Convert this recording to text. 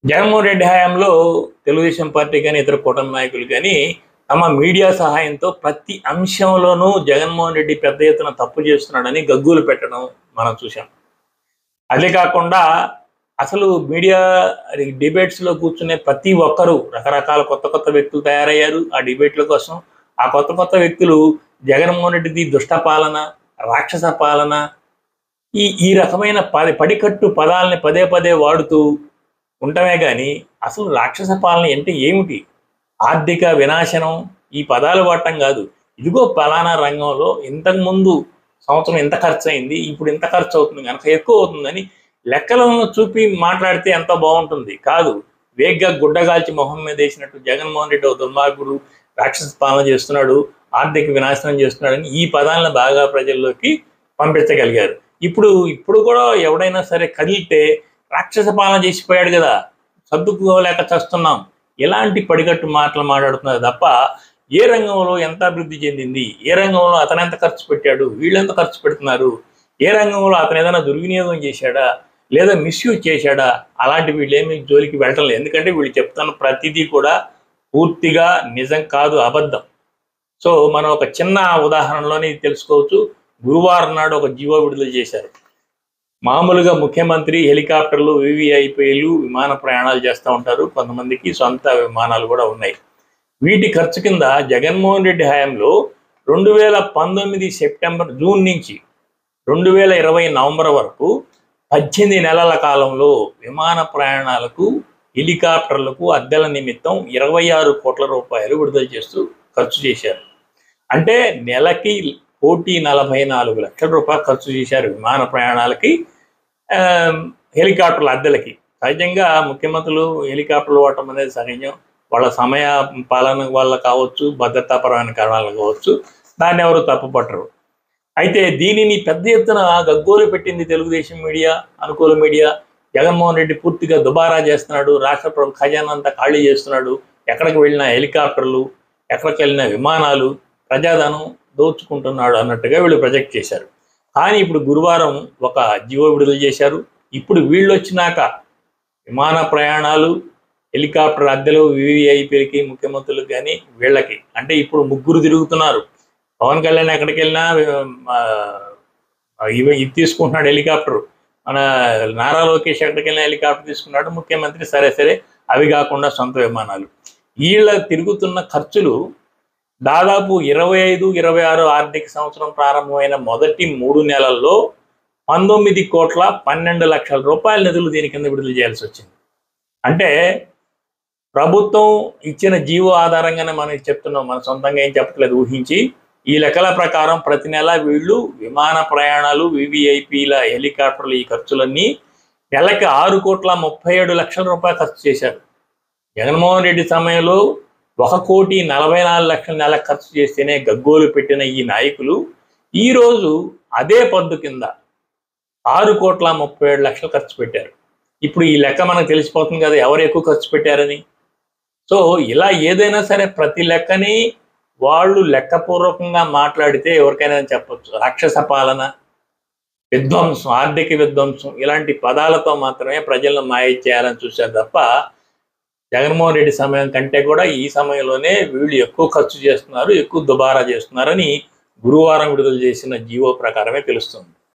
జగన్మోహన్ రెడ్డి హయాంలో తెలుగుదేశం పార్టీ కానీ ఇతర కూటమి నాయకులు కానీ తమ మీడియా సహాయంతో ప్రతి అంశంలోనూ జగన్మోహన్ రెడ్డి పెద్ద ఎత్తున తప్పు చేస్తున్నాడని గగ్గోలు పెట్టడం మనం చూసాం. అదే కాకుండా అసలు మీడియా డిబేట్స్లో కూర్చునే ప్రతి ఒక్కరూ రకరకాల కొత్త కొత్త వ్యక్తులు తయారయ్యారు ఆ డిబేట్ల కోసం. ఆ కొత్త కొత్త వ్యక్తులు జగన్మోహన్ రెడ్డిది దుష్ట పాలన, రాక్షస పాలన, ఈ ఈ రకమైన పడికట్టు పదాలని పదే పదే వాడుతూ ఉండమే కానీ అసలు రాక్షస పాలన అంటే ఏమిటి, ఆర్థిక వినాశనం, ఈ పదాలు వాడటం కాదు. ఇదిగో పలానా రంగంలో ఇంతకుముందు సంవత్సరం ఎంత ఖర్చు అయింది, ఇప్పుడు ఇంత ఖర్చు అవుతుంది కనుక ఎక్కువ అవుతుందని లెక్కలను చూపి మాట్లాడితే ఎంత బాగుంటుంది. కాదు, వేగ్గా గుడ్డగాల్చి మొహం మీద వేసినట్టు జగన్మోహన్ రెడ్డి ఒక దుర్మార్గుడు, రాక్షస పాలన చేస్తున్నాడు, ఆర్థిక వినాశనం చేస్తున్నాడని ఈ పదాలను బాగా ప్రజల్లోకి పంపించగలిగారు. ఇప్పుడు కూడా ఎవడైనా సరే కదిలితే రాక్షస పాలన చేసిపోయాడు కదా, సర్దుకోలేక చస్తున్నాం, ఇలాంటి పడిగట్టు మాటలు మాట్లాడుతున్నారు తప్ప ఏ రంగంలో ఎంత అభివృద్ధి చెందింది, ఏ రంగంలో అతను ఎంత ఖర్చు పెట్టాడు, వీళ్ళెంత ఖర్చు పెడుతున్నారు, ఏ రంగంలో అతను ఏదైనా దుర్వినియోగం చేశాడా లేదా మిస్యూజ్ చేశాడా, అలాంటి వీళ్ళేమి జోలికి వెళ్ళటం లేదు. ఎందుకంటే వీళ్ళు చెప్తున్న ప్రతిదీ కూడా పూర్తిగా నిజం కాదు, అబద్ధం. సో మనం ఒక చిన్న ఉదాహరణలోనే తెలుసుకోవచ్చు. గురువారం నాడు ఒక జీవో విడుదల చేశారు. మామూలుగా ముఖ్యమంత్రి హెలికాప్టర్లు, వివిఐపీలు విమాన ప్రయాణాలు చేస్తూ ఉంటారు. కొంతమందికి సొంత విమానాలు కూడా ఉన్నాయి. వీటి ఖర్చు కింద జగన్మోహన్ రెడ్డి హయాంలో 2019 జూన్ నుంచి 2020 నవంబర్ వరకు 18 నెలల కాలంలో విమాన ప్రయాణాలకు, హెలికాప్టర్లకు అద్దెల నిమిత్తం 26 కోట్ల రూపాయలు విడుదల చేస్తూ ఖర్చు చేశారు. అంటే నెలకి 1,44 లక్షల రూపాయలు ఖర్చు చేశారు విమాన ప్రయాణాలకి, హెలికాప్టర్ల అద్దెలకి. సహజంగా ముఖ్యమంత్రులు హెలికాప్టర్లు వాడటం అనేది సహజం, వాళ్ళ సమయ పాలన వల్ల కావచ్చు, భద్రతాపరమైన కారణాలు కావచ్చు, దాన్ని ఎవరు తప్పుపట్టరు. అయితే దీనిని పెద్ద ఎత్తున గగ్గోలు పెట్టింది తెలుగుదేశం మీడియా, అనుకూల మీడియా. జగన్మోహన్ రెడ్డి పూర్తిగా దుబారా చేస్తున్నాడు, రాష్ట్ర ప్రభుత్వ ఖజానా అంతా ఖాళీ చేస్తున్నాడు, ఎక్కడికి వెళ్ళిన హెలికాప్టర్లు, ఎక్కడికి వెళ్ళిన విమానాలు, ప్రజాధనం దోచుకుంటున్నాడు అన్నట్టుగా వీళ్ళు ప్రొజెక్ట్ చేశారు. కానీ ఇప్పుడు గురువారం ఒక జీవో విడుదల చేశారు. ఇప్పుడు వీళ్ళు వచ్చినాక విమాన ప్రయాణాలు, హెలికాప్టర్ అద్దెలు వివిఐపీలకి, ముఖ్యమంత్రులకు కానీ వీళ్ళకి, అంటే ఇప్పుడు ముగ్గురు తిరుగుతున్నారు. పవన్ కళ్యాణ్ ఎక్కడికి వెళ్ళినా ఇది తీసుకుంటున్నాడు హెలికాప్టర్, మన నారా లోకేష్ ఎక్కడికి వెళ్ళినా హెలికాప్టర్ తీసుకున్నాడు, ముఖ్యమంత్రి సరే అవి కాకుండా సొంత విమానాలు. వీళ్ళ తిరుగుతున్న ఖర్చులు దాదాపు 25-26 ఆర్థిక సంవత్సరం ప్రారంభమైన మొదటి 3 నెలల్లో 19,12 లక్షల రూపాయల నిధులు దీని కింద విడుదల చేయాల్సి వచ్చింది. అంటే ప్రభుత్వం ఇచ్చిన జీవో ఆధారంగానే మనం చెప్తున్నాం, మన సొంతంగా ఏం చెప్పట్లేదు, ఊహించి ఈ లెక్కల ప్రకారం ప్రతి నెల వీళ్ళు విమాన ప్రయాణాలు, వివిఐపీల హెలికాప్టర్లు, ఈ ఖర్చులన్నీ నెలకి 6,37 లక్షల రూపాయలు ఖర్చు చేశారు. జగన్మోహన్ రెడ్డి సమయంలో 1,44 లక్షల నెల ఖర్చు చేస్తేనే గగ్గోలు పెట్టిన ఈ నాయకులు ఈరోజు అదే పద్దు కింద 6,37 లక్షలు ఖర్చు పెట్టారు. ఇప్పుడు ఈ లెక్క మనకు తెలిసిపోతుంది కదా ఎవరు ఎక్కువ ఖర్చు పెట్టారని. సో ఇలా ఏదైనా సరే ప్రతి లెక్కని వాళ్ళు లెక్కపూర్వకంగా మాట్లాడితే ఎవరికైనా చెప్పొచ్చు. రాక్షస పాలన, విధ్వంసం, ఆర్థిక విధ్వంసం, ఇలాంటి పదాలతో మాత్రమే ప్రజలను మాయ చేయాలని చూశారు తప్ప జగన్మోహన్ రెడ్డి సమయం కంటే కూడా ఈ సమయంలోనే వీళ్ళు ఎక్కువ ఖర్చు చేస్తున్నారు, ఎక్కువ దుబారా చేస్తున్నారని గురువారం విడుదల చేసిన జీవో ప్రకారమే తెలుస్తుంది.